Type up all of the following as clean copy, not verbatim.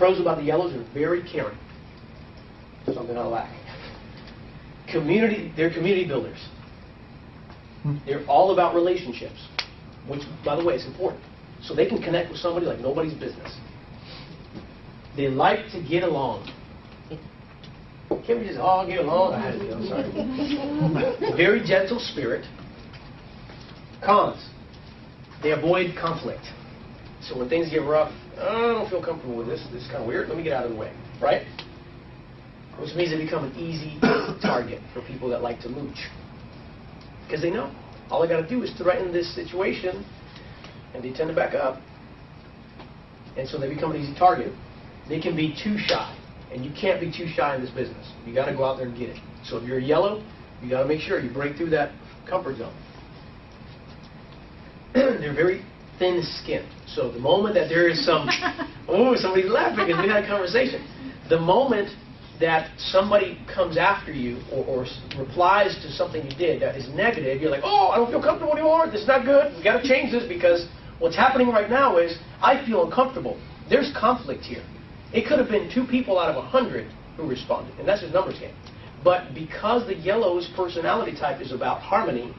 pros about the yellows are very caring. Something I lack. They're community builders. They're all about relationships, which, by the way, is important. So they can connect with somebody like nobody's business. They like to get along. Can't we just all get along? I had to do, I'm sorry. Very gentle spirit. Cons. They avoid conflict. So when things get rough, I don't feel comfortable with this. This is kind of weird. Let me get out of the way. Right? Which means they become an easy target for people that like to mooch. Because they know all I got to do is threaten this situation, and they tend to back up. And so they become an easy target. They can be too shy, and you can't be too shy in this business. You got to go out there and get it. So if you're a yellow, you got to make sure you break through that comfort zone. They're very thin-skinned. So the moment that there is some, oh, somebody's laughing because we had a conversation. The moment that somebody comes after you or replies to something you did that is negative, you're like, oh, I don't feel comfortable anymore. This is not good. We got to change this because what's happening right now is I feel uncomfortable. There's conflict here. It could have been 2 people out of 100 who responded, and that's a numbers game. But because the yellow's personality type is about harmony,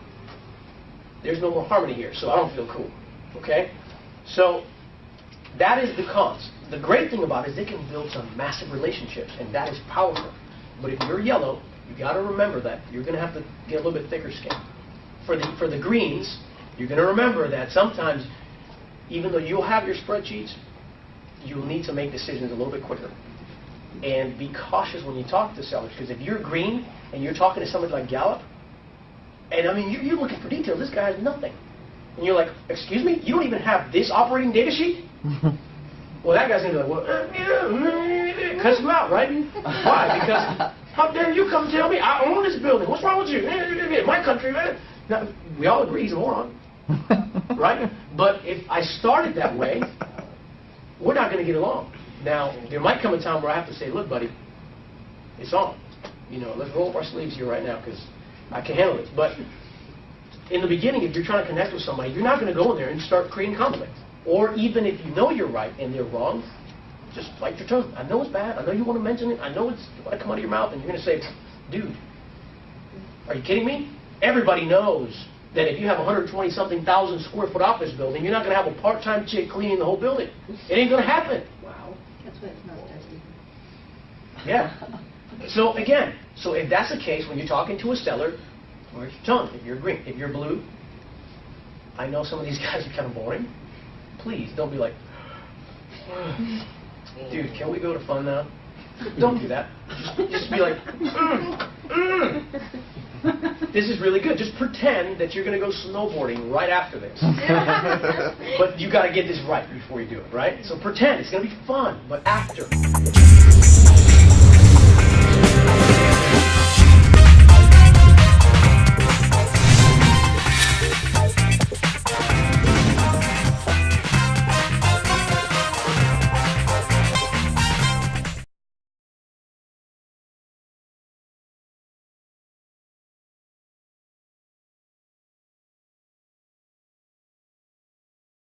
there's no more harmony here, so I don't feel cool. Okay? So that is the cons. The great thing about it is they can build some massive relationships, and that is powerful. But if you're yellow, you got to remember that you're going to have to get a little bit thicker skin. For the greens, you're going to remember that sometimes, even though you'll have your spreadsheets, you'll need to make decisions a little bit quicker. And be cautious when you talk to sellers, because if you're green and you're talking to somebody like Gallup, and I mean, you're looking for details, this guy has nothing. And you're like, excuse me, you don't even have this operating data sheet? Well, that guy's going to be like, well, yeah, cuss him out, right? Why? Because how dare you come tell me I own this building? What's wrong with you? My country, man. Now, we all agree he's a moron, right? But if I started that way, we're not going to get along. Now, there might come a time where I have to say, look, buddy, it's on. You know, let's roll up our sleeves here right now because I can handle it. But in the beginning, if you're trying to connect with somebody, you're not going to go in there and start creating conflict. Or even if you know you're right and they're wrong, just bite your tongue. I know it's bad. I know you want to mention it. I know it's going to come out of your mouth, and you're going to say, dude, are you kidding me? Everybody knows that if you have 120-something thousand square foot office building, you're not going to have a part-time chick cleaning the whole building. It ain't going to happen. Wow. That's why it's not dusty. Yeah. So again, so if that's the case, when you're talking to a seller, where's your tongue? If you're green, if you're blue, I know some of these guys are kind of boring. Please don't be like, dude, can we go to fun now? Don't do that. Just be like, this is really good. Just pretend that you're going to go snowboarding right after this. But you got to get this right before you do it, right? So pretend it's going to be fun, but after.